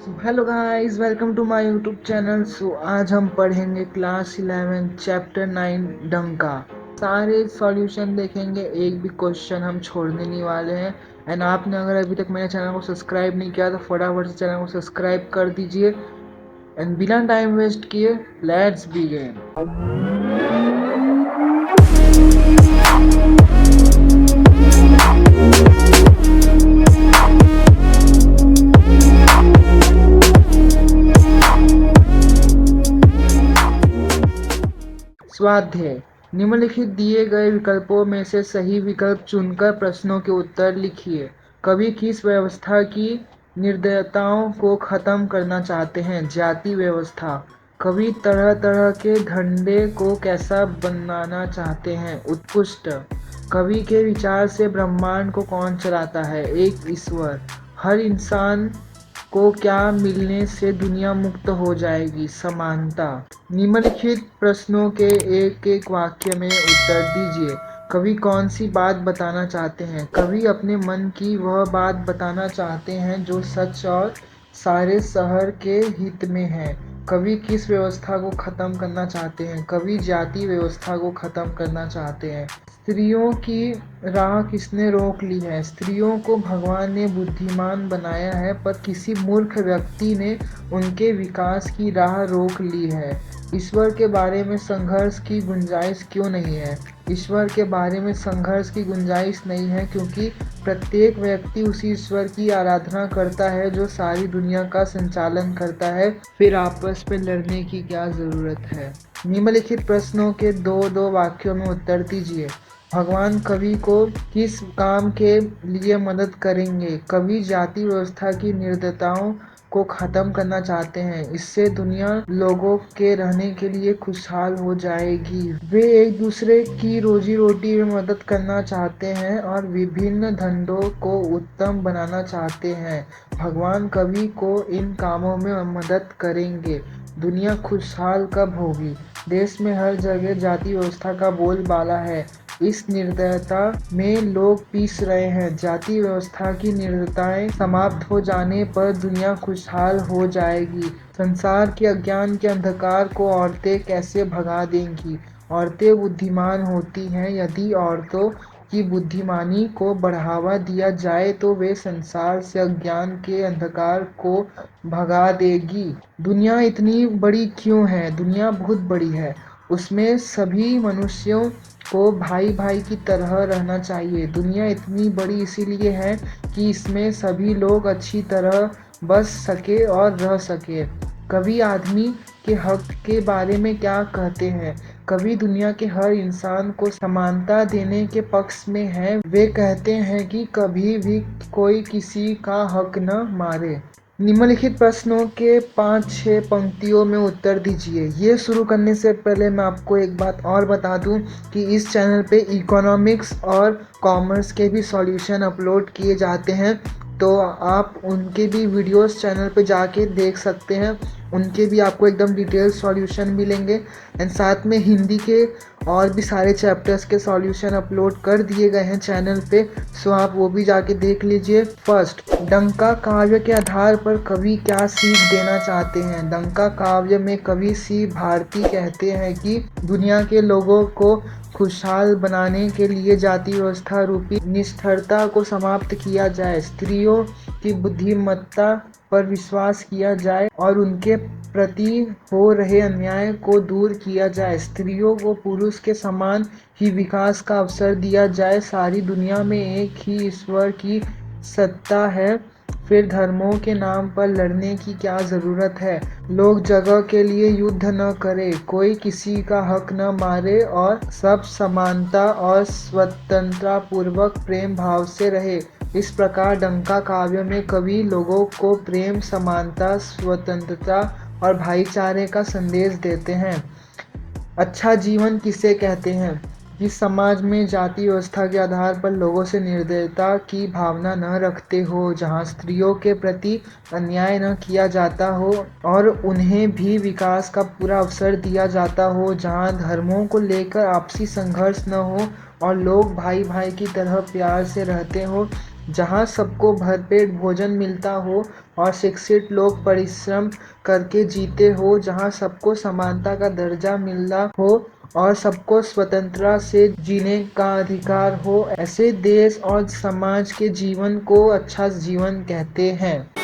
Hello guys, welcome to my YouTube channel. आज हम पढ़ेंगे क्लास 11 चैप्टर 9 डंका। सारे सॉल्यूशन देखेंगे, एक भी क्वेश्चन हम छोड़ने नहीं वाले हैं। एंड आपने अगर अभी तक मेरे चैनल को सब्सक्राइब नहीं किया तो फटाफट से चैनल को सब्सक्राइब कर दीजिए। एंड बिना टाइम वेस्ट किए लेट्स बिगिन। स्वाध्याय। निम्नलिखित दिए गए विकल्पों में से सही विकल्प चुनकर प्रश्नों के उत्तर लिखिए। कवि किस व्यवस्था की निर्दयताओं को खत्म करना चाहते हैं? जाति व्यवस्था। कवि तरह तरह के धंधे को कैसा बनाना चाहते हैं? उत्कृष्ट। कवि के विचार से ब्रह्मांड को कौन चलाता है? एक ईश्वर। हर इंसान को क्या मिलने से दुनिया मुक्त हो जाएगी? समानता। निम्नलिखित प्रश्नों के एक एक वाक्य में उत्तर दीजिए। कवि कौन सी बात बताना चाहते हैं? कवि अपने मन की वह बात बताना चाहते हैं जो सच और सारे शहर के हित में है। कवि किस व्यवस्था को खत्म करना चाहते हैं? कवि जाति व्यवस्था को खत्म करना चाहते हैं। स्त्रियों की राह किसने रोक ली है? स्त्रियों को भगवान ने बुद्धिमान बनाया है, पर किसी मूर्ख व्यक्ति ने उनके विकास की राह रोक ली है। ईश्वर के बारे में संघर्ष की गुंजाइश क्यों नहीं है? ईश्वर के बारे में संघर्ष की गुंजाइश नहीं है क्योंकि प्रत्येक व्यक्ति उसी ईश्वर की आराधना करता है जो सारी दुनिया का संचालन करता है। फिर आपस में लड़ने की क्या जरूरत है? निम्नलिखित प्रश्नों के दो दो वाक्यों में उत्तर दीजिए। भगवान कवि को किस काम के लिए मदद करेंगे? कवि जाति व्यवस्था की निर्दयताओं को खत्म करना चाहते हैं, इससे दुनिया लोगों के रहने के लिए खुशहाल हो जाएगी। वे एक दूसरे की रोजी रोटी में मदद करना चाहते हैं और विभिन्न धंधों को उत्तम बनाना चाहते हैं। भगवान कवि को इन कामों में मदद करेंगे। दुनिया खुशहाल कब होगी? देश में हर जगह जाति व्यवस्था का बोलबाला है। इस निर्दयता में लोग पीस रहे हैं। जाति व्यवस्था की निर्दयताएं समाप्त हो जाने पर दुनिया खुशहाल हो जाएगी। संसार के अज्ञान के अंधकार को औरतें कैसे भगा देंगी? औरतें बुद्धिमान होती हैं। यदि औरतों की बुद्धिमानी को बढ़ावा दिया जाए तो वे संसार से अज्ञान के अंधकार को भगा देगी। दुनिया इतनी बड़ी क्यों है? दुनिया बहुत बड़ी है। उसमें सभी मनुष्यों को भाई भाई की तरह रहना चाहिए। दुनिया इतनी बड़ी इसीलिए है कि इसमें सभी लोग अच्छी तरह बस सके और रह सके। कवि आदमी के हक के बारे में क्या कहते हैं? कवि दुनिया के हर इंसान को समानता देने के पक्ष में है। वे कहते हैं कि कभी भी कोई किसी का हक न मारे। निम्नलिखित प्रश्नों के 5-6 पंक्तियों में उत्तर दीजिए। ये शुरू करने से पहले मैं आपको एक बात और बता दूं कि इस चैनल पे इकोनॉमिक्स और कॉमर्स के भी सॉल्यूशन अपलोड किए जाते हैं, तो आप उनके भी वीडियोस चैनल पे जाके देख सकते हैं। उनके भी आपको एकदम डिटेल सॉल्यूशन मिलेंगे। एंड साथ में हिंदी के और भी सारे चैप्टर्स के सॉल्यूशन अपलोड कर दिए गए हैं चैनल पे, सो आप वो भी जाके देख लीजिए। फर्स्ट, डंका काव्य के आधार पर कवि क्या सीख देना चाहते हैं? डंका काव्य में कवि सी भारती कहते हैं कि दुनिया के लोगों को खुशहाल बनाने के लिए जाति व्यवस्था रूपी निष्ठुरता को समाप्त किया जाए, स्त्रियों की बुद्धिमत्ता पर विश्वास किया जाए और उनके प्रति हो रहे अन्याय को दूर किया जाए, स्त्रियों को पुरुष के समान ही विकास का अवसर दिया जाए, सारी दुनिया में एक ही ईश्वर की सत्ता है, फिर धर्मों के नाम पर लड़ने की क्या ज़रूरत है, लोग जगह के लिए युद्ध न करें, कोई किसी का हक न मारे और सब समानता और स्वतंत्रता पूर्वक प्रेम भाव से रहे। इस प्रकार डंका काव्य में कवि लोगों को प्रेम, समानता, स्वतंत्रता और भाईचारे का संदेश देते हैं। अच्छा जीवन किसे कहते हैं? जिस समाज में जाति व्यवस्था के आधार पर लोगों से निर्दयता की भावना न रखते हो, जहां स्त्रियों के प्रति अन्याय न किया जाता हो और उन्हें भी विकास का पूरा अवसर दिया जाता हो, जहां धर्मों को लेकर आपसी संघर्ष न हो और लोग भाई भाई की तरह प्यार से रहते हो, जहाँ सबको भरपेट भोजन मिलता हो और शिक्षित लोग परिश्रम करके जीते हो, जहाँ सबको समानता का दर्जा मिला हो और सबको स्वतंत्रता से जीने का अधिकार हो, ऐसे देश और समाज के जीवन को अच्छा जीवन कहते हैं।